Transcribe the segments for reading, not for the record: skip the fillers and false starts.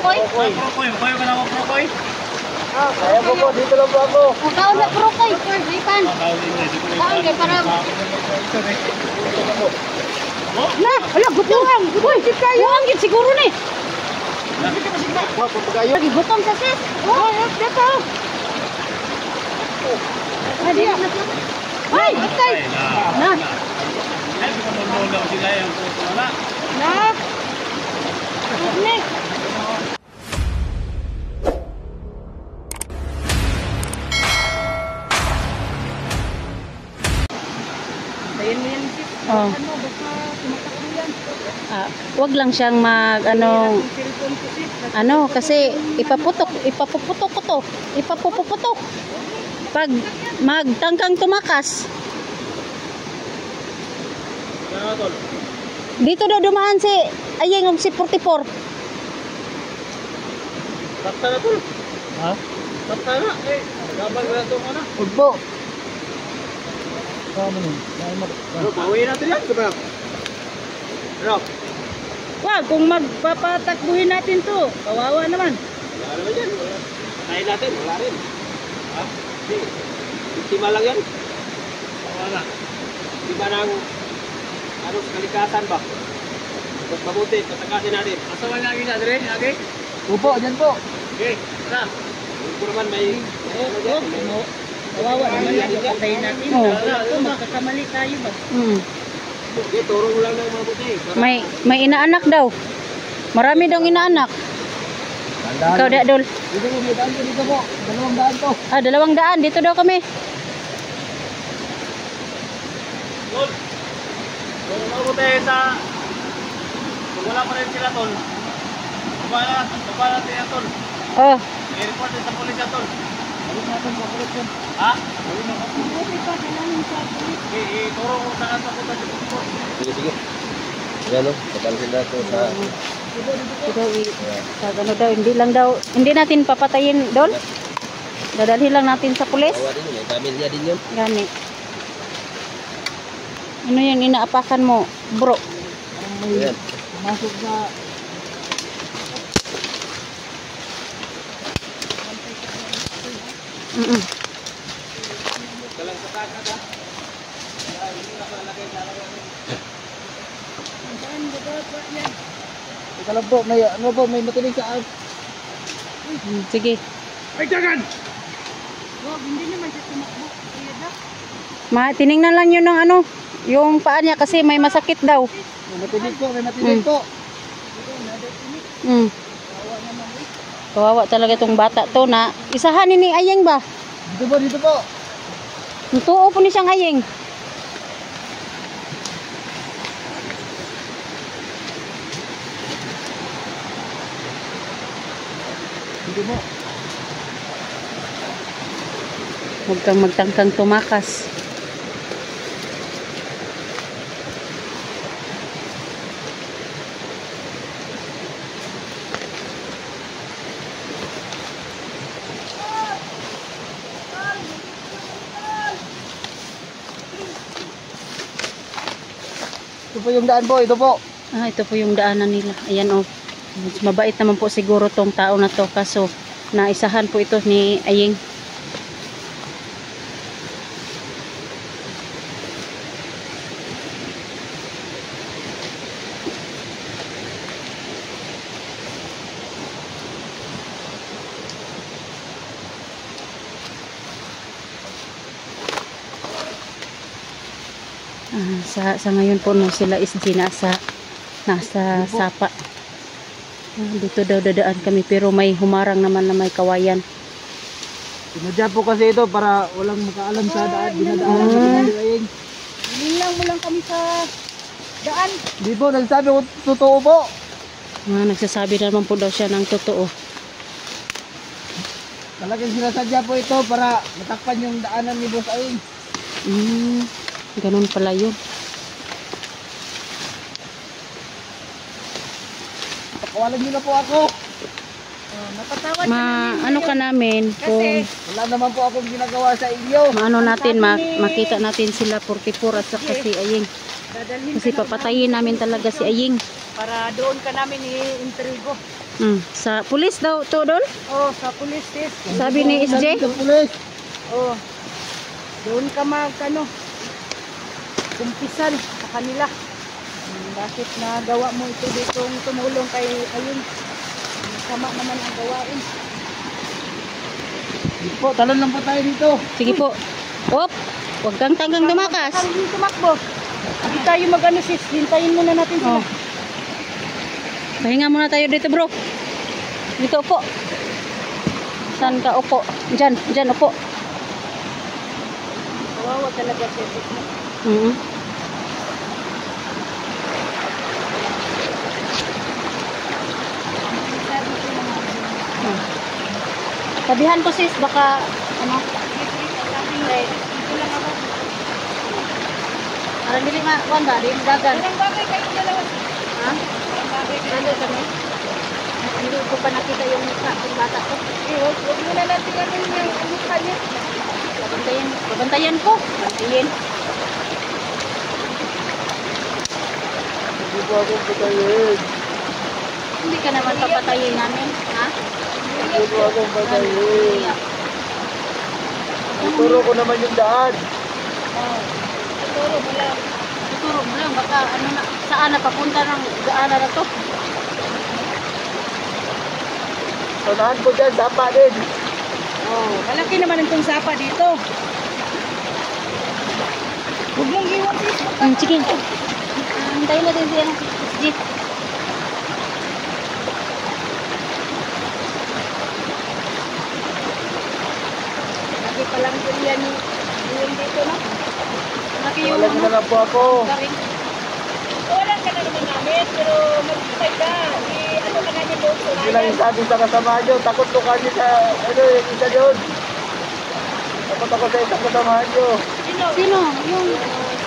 Prokoy? Prokoy, kayo ka naman Prokoy? Kaya po, dito lang po ako. Kaon na Prokoy. Ipan. Kaon kay para. Na, wala gutom. Uy, buwang gid siguro ni. Lagi gutom sa sis. Oh, dito. Ay, ay, patay. Na. Ay, bumulong sila yung wala. Na. Ni. Bayan mo yan, sis. Oh. Ano, baka tumatakbo yan. Wag lang siyang mag kasi ipapuputok ko to. Ipapuputok. Pag magtangkang tumakas. Dito daw dumaan si Ayeng og si 44. Takta na tol. Ha? Takta na. Eh, gabag na ito mo na. Udbo. Kamo nun. Bro, bawi natin yan. Bro. Bro. Wag kung magpapatakbuhin natin to. Kawawa naman. Wala naman yan. Kain natin. Wala rin. Ha? Hindi. Biktima lang yan. Wala. Biktima ng kalikasan ba? Mas mabuti. Patakasin natin. Asawa niya ang isa. Dire? Okay? Upo, dyan po. Okay. Tara. Kung naman may... Kawawa naman yan. Patayin natin. Magkakamali tayo ba? Okay, turong lang ng mabuti. May inaanak daw. Marami daw inaanak. Ikaw Dadol. Dito po, may daan po dito po. 200 to. 200. Dito daw kami. Tol. Kung mabuti sa... Kung wala pa rin sila, tol. Baba natin yan, tol. Oh. I-report din sa polis yan, tol. Balik natin po, balik yan. Ha? Balik natin. Turo kung saan sa punta sa polis. Sige, sige. Yan o, papansin na ito sa... Ano daw, hindi natin papatayin Dol. Dadalhin lang natin sa pulis. Bawa din yun, may pamilya din yun. Gani. Ano yung inaapakan mo, bro? Ayan. Masuk sa... Ika lang po, may ano po, may matinig sa as. Sige. Ay, dagan! Hindi naman siya tumakbo. Tiningnan lang yun ng ano, yung paa niya kasi may masakit daw. May matinig po, may matinig po. Kawawa talaga itong bata to na isahanin ni Ayeng ba? Dito po, dito po. Tuo po ni siyang Ayeng. Dito po. Huwag kang magtangkang tumakas. Ito po yung daan po, ito po. Ito po yung daanan nila. Ayan o. Mabait naman po siguro tong tao na to. Kaso, naisahan po ito ni Ayeng. Sa ngayon po no, sila is nasa sapa. Dito daw dadaan kami pero may humarang naman na may kawayan. Pinadya po kasi ito para walang makaalam sa daan. Dinadaanan natin Ayeng. Nilang mo lang kami sa daan. Di po, nagsasabi ko totoo po. Nagsasabi naman po daw siya ng totoo. Talagang sinasadya po ito para matakpan yung daanan ni Boss Ayeng. Ganun pala yun. Pakawalan niyo na po ako. Napatawad Ano ka namin kung Wala naman po akong ginagawa sa inyo. maano natin, makita natin sila 44 at saka si Ayeng. dadalhin Kasi papatayin namin talaga si Ayeng. para doon ka namin i-intrigo. Sa pulis daw to doon. Oh, sa pulis sis. Sabi ni SJ. Sa pulis. Oh. Doon ka kumpisan sa kanila. Bakit nagawa mo ito ditong tumulong kay ayun? Sama naman ang gawain. Sige po, talon lang po tayo dito. Sige po. Op, huwag kang tanggang tumakas. Ang tumakbo. Hindi tayo mag-ano sis. Hintayin muna natin sila. Oh. Pahinga muna tayo dito, bro. Dito upo. Saan ka upo? Diyan upo. Kawawa talaga siya. Sabihan ko sis, baka ano? Dito lang ako. Parang dili kuan ba, di dagan. Ilang bagay kayo dalawa. Ha? Ano kami? Hindi ko pa nakita yung mukha ng bata ko. Huwag muna natin ano yung mukha niya. Babantayan ko. Bantayin. Hindi po ako patayin. Hindi ka naman papatayin namin, ha? Hindi po ako patayin. Ituro ko naman yung daan. Tuturo mo lang. Tuturo mo lang, baka ano na, saan na papunta ng gaana na to? Sanahan po dyan, dapa din. Oh, malaki naman itong sapa dito. Huwag mong iwan sis. Sige. Hintayin natin siya. Jeep. Lagi palang yan yung dito no? Malaki yung Wala na lang po ako. garing. Wala ka na naman namin, pero mag-try ka. Ano ka namin doon sa Hindi lang isabi sa kasama nyo. Takot ko kanya sa, yung isa doon. Takot ako sa isang kasama nyo. Sino? Sino? Yung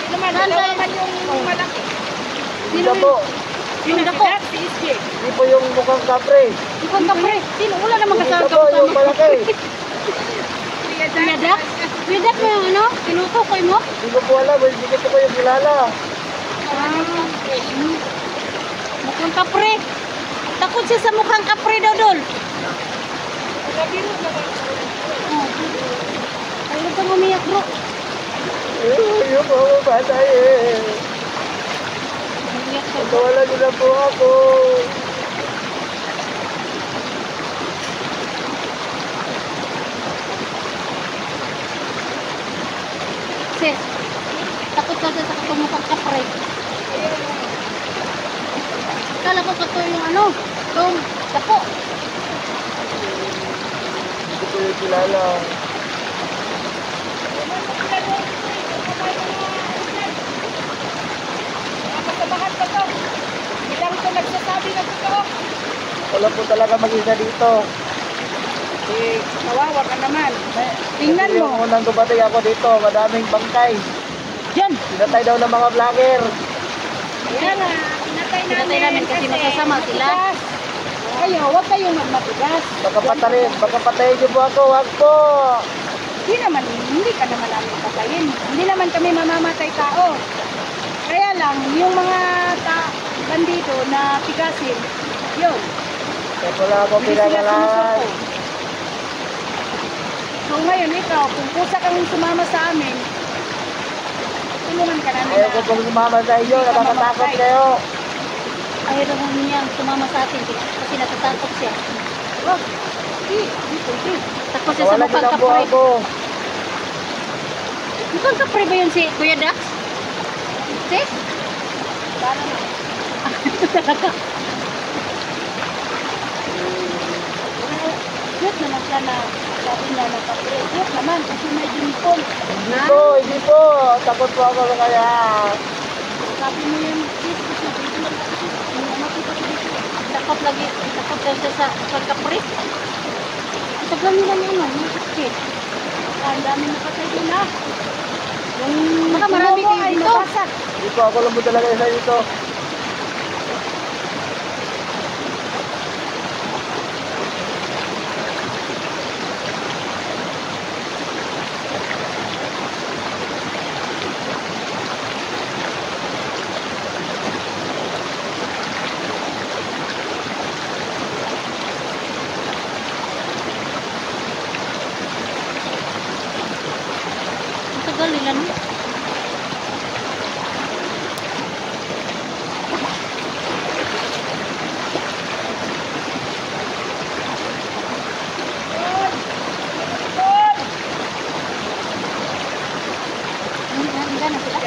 Sino man? Saan Dalawa tayo? man yung malaki. Hindi po. Sino Dako? si SJ. Hindi po yung mukhang kapre. ikon ka pre. Sino? Wala namang Yung isa kasama. po, yung malaki. Piyadak? Piyadak mo yung ano? Tinutukoy mo? Hindi ko po alam. Hindi ko po yung kilala. Mukhang kapre. Takot siya sa mukhang kapre daw dol. Nagabiro naman. Ay, huwag kang umiyak bro. Yung mga patayin. Umiyak ka bro. Patawalan nyo na po ako. Sis, takot ka siya sa mukhang kapre. Kala ko kato yung ano, yung dako. Hindi ko yung kilala. Kasabahan pa to. Bilang ito nagsasabi na totoo. Wala po talaga mag-isa dito. Kawawa ka naman. Tingnan Kasi mo. yung unang dumating ako dito, madaming bangkay. Diyan. Pinatay daw ng mga vlogger. Yan na. Pinatay namin kasi magkasama sila. Kayo, huwag kayong magmatigas. Baka patayin niyo po ako, wag po. Hindi ka naman namin patayin. Hindi naman kami mamamatay tao. Kaya lang, yung mga bandito na tigasin, yun. Kaya wala ako Hindi sila pinagalan. sumusuko. So ngayon, ikaw, kung kusa kang sumama sa amin, tulungan ka namin Ayaw ko pong sumama sa inyo, Hindi ka nakakatakot mamamatay. kayo. Ayaw daw niya sumama sa atin kasi natatakot siya. Oh, hindi. Takot siya sa Wala niyo mukhang lang po kapre. ako. Mukhang kapre ba yun si Kuya Dax? Sis? Sana na. Cute naman siya na sabi niya na kapre. Cute naman kasi may uniform. Hindi po. Takot po ako kaya. Sabi mo yun, sis, kasi dito lang kasi. Hindi makita ko dito. Takot lagi. Takot daw siya sa mukhang kapre. Tagal nila niya ano, yung sakit. Ang dami na patay din ha. Yung Baka marami mo kayo ay dito. nabasag. Hindi po ako lang po talaga isa dito. nila no? Hanggang na sila.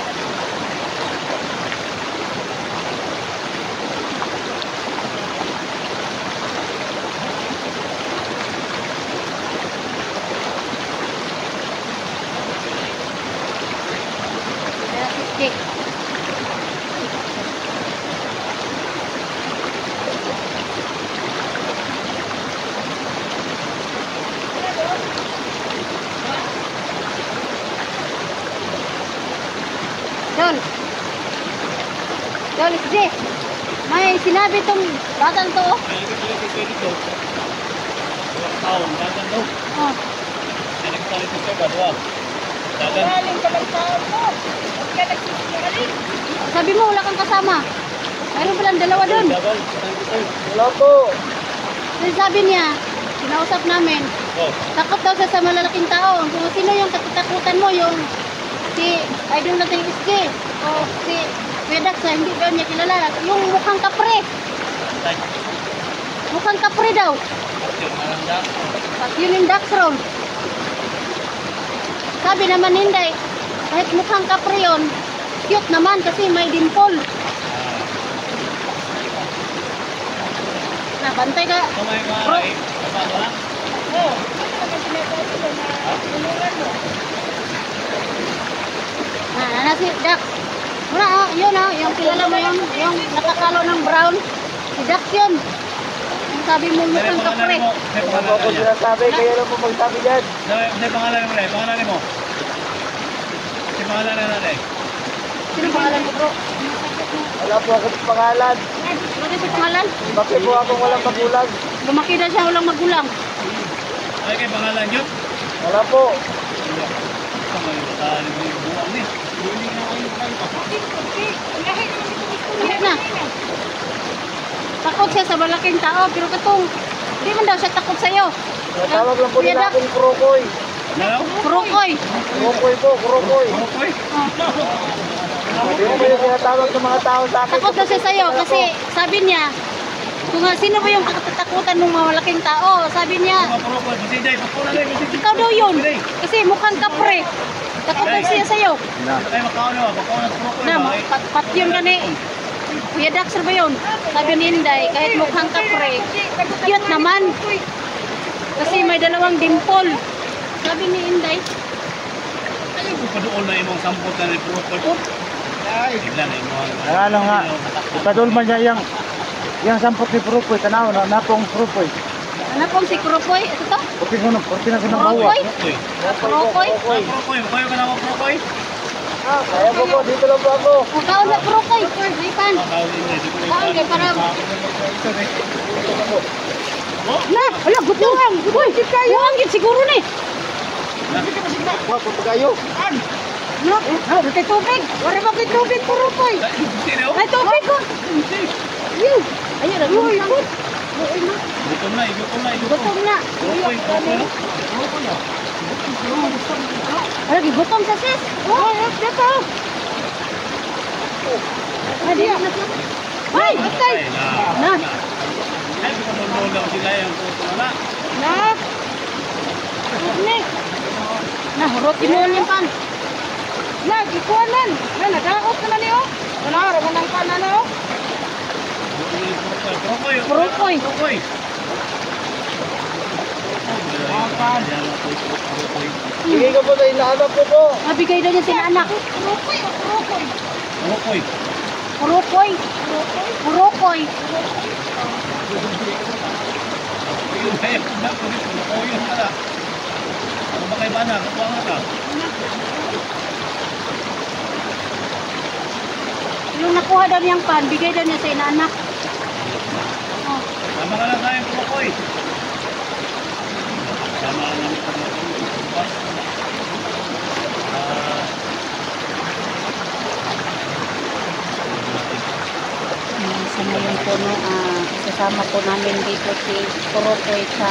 Okay. Don, sige. May sinabi tong batang to. Oh. Oh. Galing ka ng tao mo. Huwag ka nagsisinungaling. Sabi mo, wala kang kasama. Mayroon palang dalawa doon. Wala po. Kasi sabi niya, kinausap namin, takot daw siya sa malalaking tao. Kung sino yung katatakutan mo, yung si Idol natin Iski, o si Vedax, hindi daw niya kilala. Yung mukhang kapre. Mukhang kapre daw. Yun yung Daxron. Sabi naman hindi, kahit mukhang kapre yun, cute naman kasi may dimple. Bantay ka. Bro. Oo. Ano naman sinasabi ko na tulungan mo? Si Dax. Wala yun yung kilala mo yun, yung nakakalo ng brown. Si Dax yun. Yung sabi mo mukhang kapre. Ano po ako sinasabi, kaya lang po magsabi dyan. Hindi pangalan mo rin, pangalan mo. Si pangalan na natin. Sino pangalan mo, bro? Wala po akong pangalan. Bakit si pangalan? Bakit po akong walang magulang? Lumaki na siya, walang magulang. Ay, kay pangalan yun? Wala po. Bakit na? Takot siya sa malaking tao, pero katong, hindi man daw siya takot sa'yo. Tawag lang po Kuya nila Dax. akong Kurokoy. Hello? Kurokoy. Kurokoy po, Kurokoy. Kurokoy? Hindi mo yung tinatawag ng mga tao sa akin. Takot na siya sa'yo kasi sabi niya, kung sino ba yung katatakutan ng mga malaking tao, sabi niya, Kurokoy, Basiday, pakulan rin, Basiday. ikaw daw yun. Kasi mukhang kapre. Takot na siya sa'yo. Ay, makaon na, makaon na Kurokoy. Na, pat yun gani. Kuya Daxter ba yun? Sabi ni Inday, kahit mukhang kapre, cute naman. Kasi may dalawang dimple. Sabi ni Inday, Ano kung padoon na imong sampot na rin Kurokoy? Ay, bigla na imong. Ano nga, ipadulman niya yung sampot ni Kurokoy, tanaw na napong Kurokoy. ano pong si Kurokoy? Ito to? Pati na sa nabawa. Kurokoy? Kurokoy? Kurokoy? Kurokoy, kayo ka naman Kurokoy? Kaya po po, dito lang po ako. Kaon na Kurokoy. May pan. Kaon kay para. Na, wala, gutuang. Uy, gutuang yun siguro ni. Wag po kayo. No, kay tubig. Wala ba kay tubig, Kurokoy? May tubig ko. Ayun. Ayun, nagluto. Gutom na, gutom na, Gutom na. Kurokoy, Kurokoy, no? Wala, gutom sa sis. Oh, dito. Ay, ay, atay. Na. Ay, kumulong daw sila yung wala. Na. Ni. Na, hurot tinuon yung pan. Na, gikuanan. Na, nagaot ka na niyo. Wala, ramanang ka na niyo. Kurokoy, Kurokoy. Kurokoy. Sige ko po na inaanap ko po. Mabigay daw niya sila anak. Kurokoy o kurokoy? Kurokoy. Kurokoy. Kurokoy. Yung kaya ko na, Kurokoy yung pala. Ano ba kayo ba na? Kukuha nga ka. Yung nakuha daw niyang pan, bigay daw niya sa inaanak. Oh. Tama ka lang tayo, Kurokoy. Tama ka lang tayo. Sa ngayon po, no, kasama po namin dito si Kurokoy sa,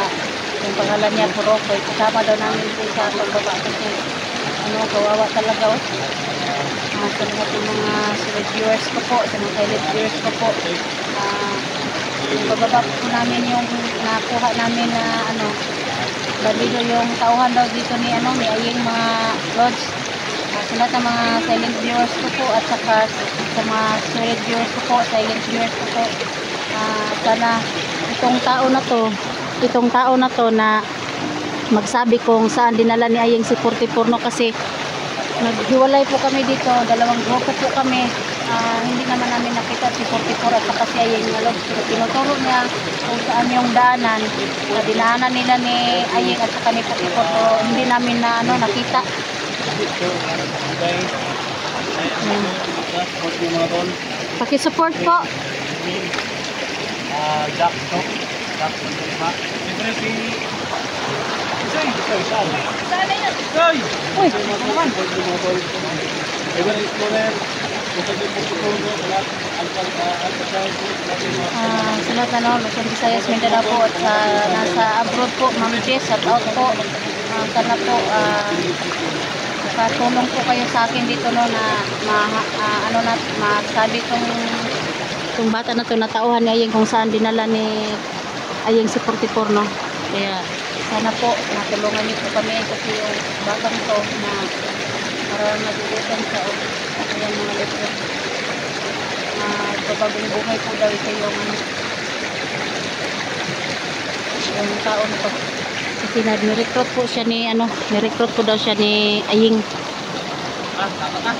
yung pangalan niya Kurokoy, kasama daw namin po sa pagbaba kasi ano, kawawa talaga oh. Sa lahat ng mga silent viewers ko po, sa mga silent viewers ko po, bababa po namin yung nakuha namin na ano, bandido yung tauhan daw dito ni ano, ni Ayeng mga lodge. Sa lahat ng mga silent viewers ko po at saka sa mga silent viewers ko po, sana itong tao na to na magsabi kung saan dinala ni Ayeng si 44 no, kasi naghiwalay po kami dito, dalawang grupo po kami. Hindi naman namin nakita si 44 at saka si Ayeng nga lodge. Pero tinuturo niya kung saan yung daanan na dinaanan nila ni Ayeng at saka ni 44. So, hindi namin na ano, nakita. Pakisupport po. Jack, no? Jack, siyempre si... Sana yan. Uy, naman. Ever Explorer, sa lahat ano, Luzon, Visayas, Mindanao po at nasa abroad po, Ma'am Jess, shout out po. Sana po patulong po kayo sa akin dito no, na masabi tong bata na to, natauhan ni Ayeng kung saan dinala ni Ayeng si 44 no. Kaya sana po matulungan niyo po kami kasi yung batang to na para magugutan siya o kaya mga letra babagong buhay po daw ito yung ano, yung tao na to. Kasi nirecruit po siya ni ano, nirecruit po daw siya ni Ayeng. Tama ka.